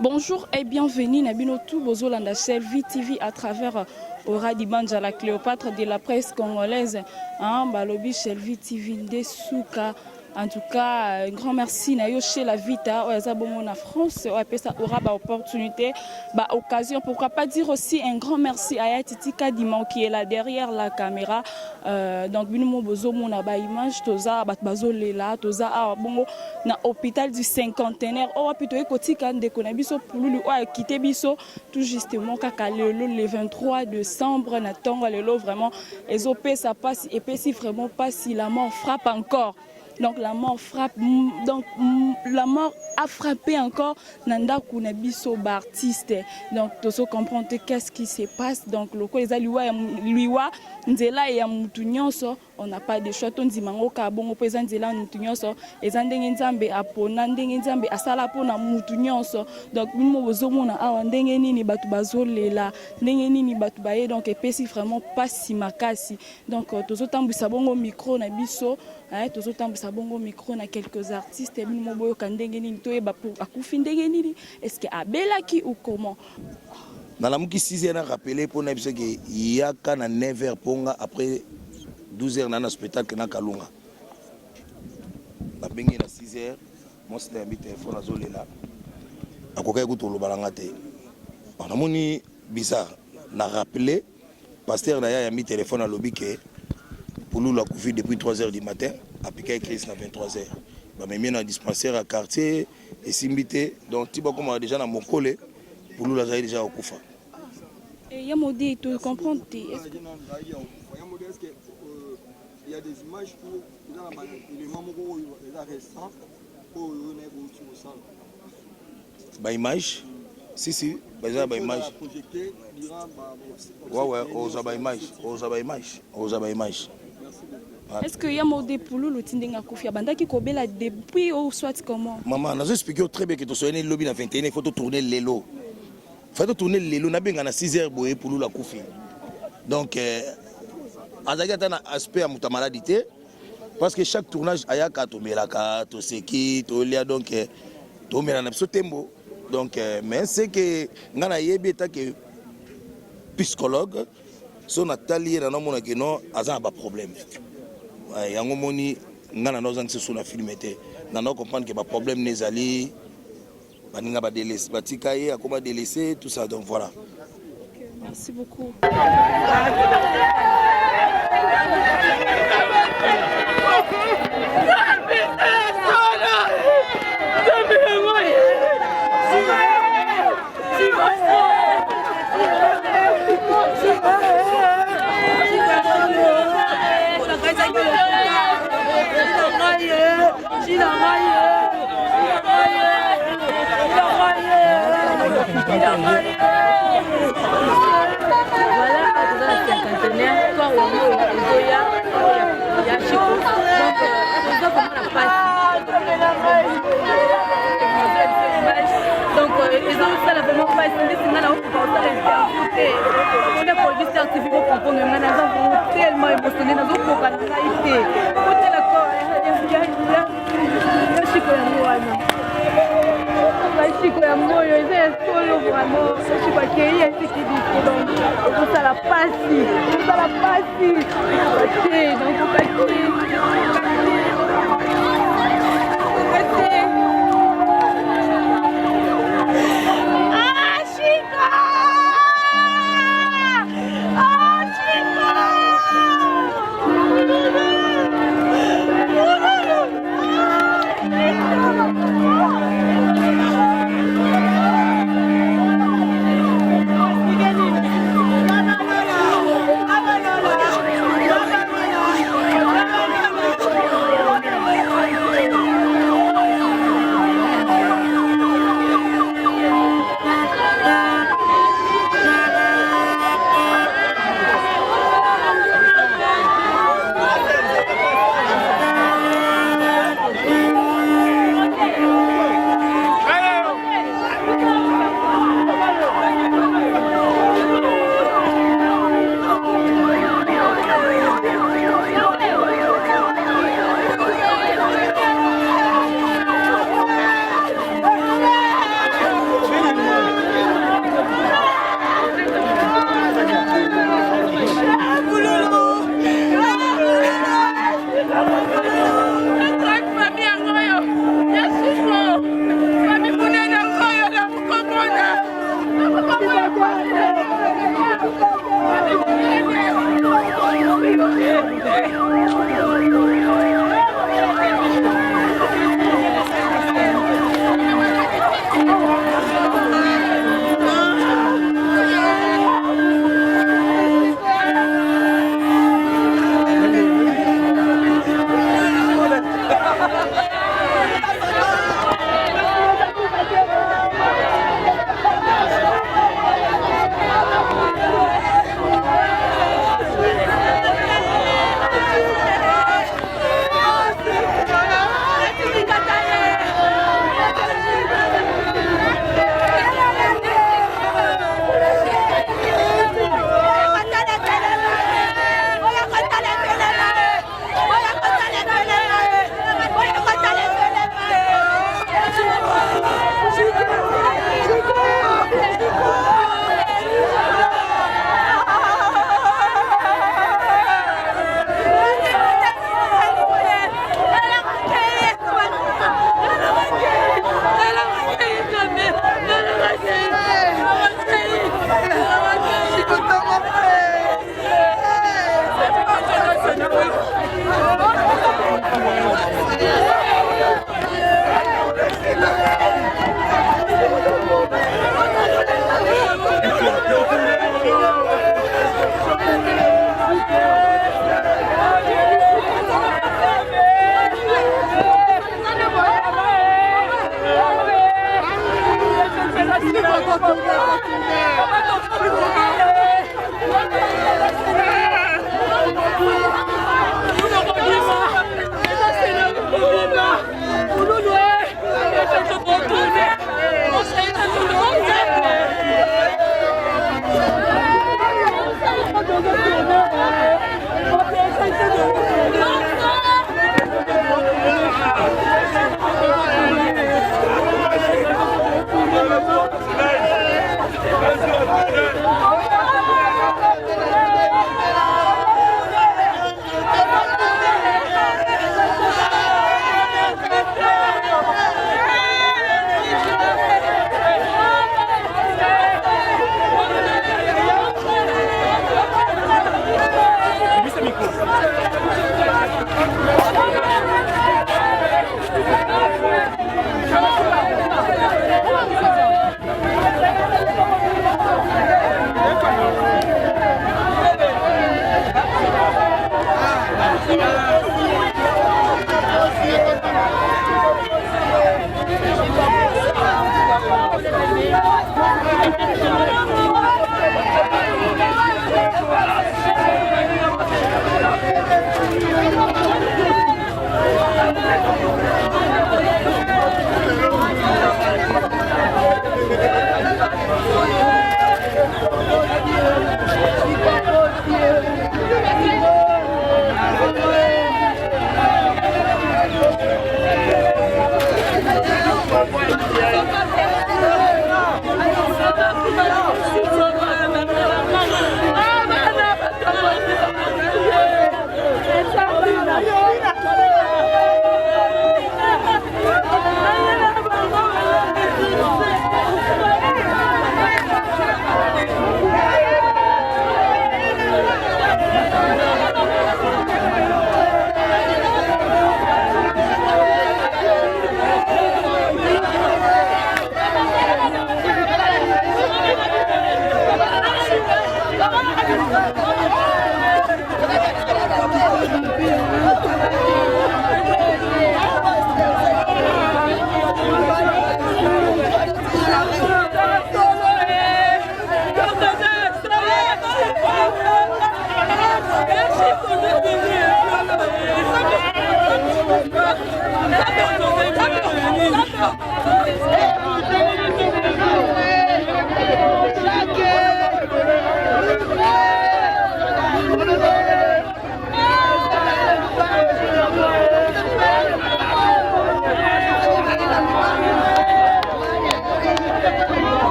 Bonjour et bienvenue à Binotou Bozolanda Selvi TV à travers Ora Dibanja, la Cléopâtre de la presse congolaise. Balobi Selvi TV Ndesuka. En tout cas, un grand merci na chez la Vita, en France, on aura l'opportunité, occasion, pourquoi pas dire aussi un grand merci à Yatiti Kadimon qui est là derrière la caméra. Donc, nous avons une image, toza bazolela, toza bongo na hôpital du cinquantenaire. On va plutôt écouter quand déconabiso pour lui quitter biso tout justement le 23 décembre na tonga lelo vraiment les op ça passe et puis si vraiment pas si la mort frappe encore. Donc la mort frappe, donc la mort a frappé encore Nanda Kunabiso artiste. Donc tout ça comprendre qu'est-ce qui se passe. Donc le les aliwa nzela ya mutu nyonso on n'a pas de choix ton dimango ka bongo pesa nzela mutu nyonso ezandenge nzambe apona ndenge nzambe asala pona mutu nyonso. Donc bino bozomona awa ndenge nini batu bazolela ndenge nini batu baye donc epesi vraiment pas si makasi. Donc tout ça tambisa bongo micro na biso tout ça tambisa bongo micro na quelques artistes bino boyo kandenge nini toyeba pour akufi ndenge nini est-ce que abelaki ou comment. Dans la mouki 6h, on a rappelé pour nous qu'il y a 9h ponga après 12h dans le spectacle na Kalunga. La bengi na 6h, moi c'était un téléphone à Zolela. À quoi que tu le balangate. On a moni bizarre. Na rappelé pasteur na ya mis téléphone à lobby que pour nous la coufi depuis 3h du matin, après crise na 23h. Bah mais dans dispensaire à quartier et simbité donc tu vois comment déjà dans mon collègue pour nous la déjà au Koufa. Et Yamodi, tu comprends? Il y a des images où les membres récents pour bah image si bah image ouais aux image. Est-ce que Yamodi Poulou le tindinga kufia banda qui kobela depuis ou soit comment? Maman, nous expliquons très bien que tu sois né lobby dans 21 il faut tourner l'élo. Il faut tourner l'élo na benga na 6h boye pour la koufi. Donc azaki un aspect à muta maladité parce que chaque tournage ayaka to melaka to seki to lia donc to mela na biso tembo. Donc mais c'est que ngana yebi ta que psychologue so natali na mona que non azan ba problème. Yango moni ngana nozang se suna filmete na no comprendre que ba problème nezali baninga ba délaissé batika ye akoma délaissé tout ça donc voilà. Merci beaucoup. Donc, les nazosala vraiment pasi ndesi nga naokoka kosala interview te mpona producteur tv kokomprendre nga naza vraiment tellement émotionné nazokoka na ngai te otala yashiko yango wana yashiko yango oyo eza ya solo vraiment yashiko akei esiki biso donc okosala pasi te donc okate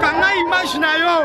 Kanga image na yo.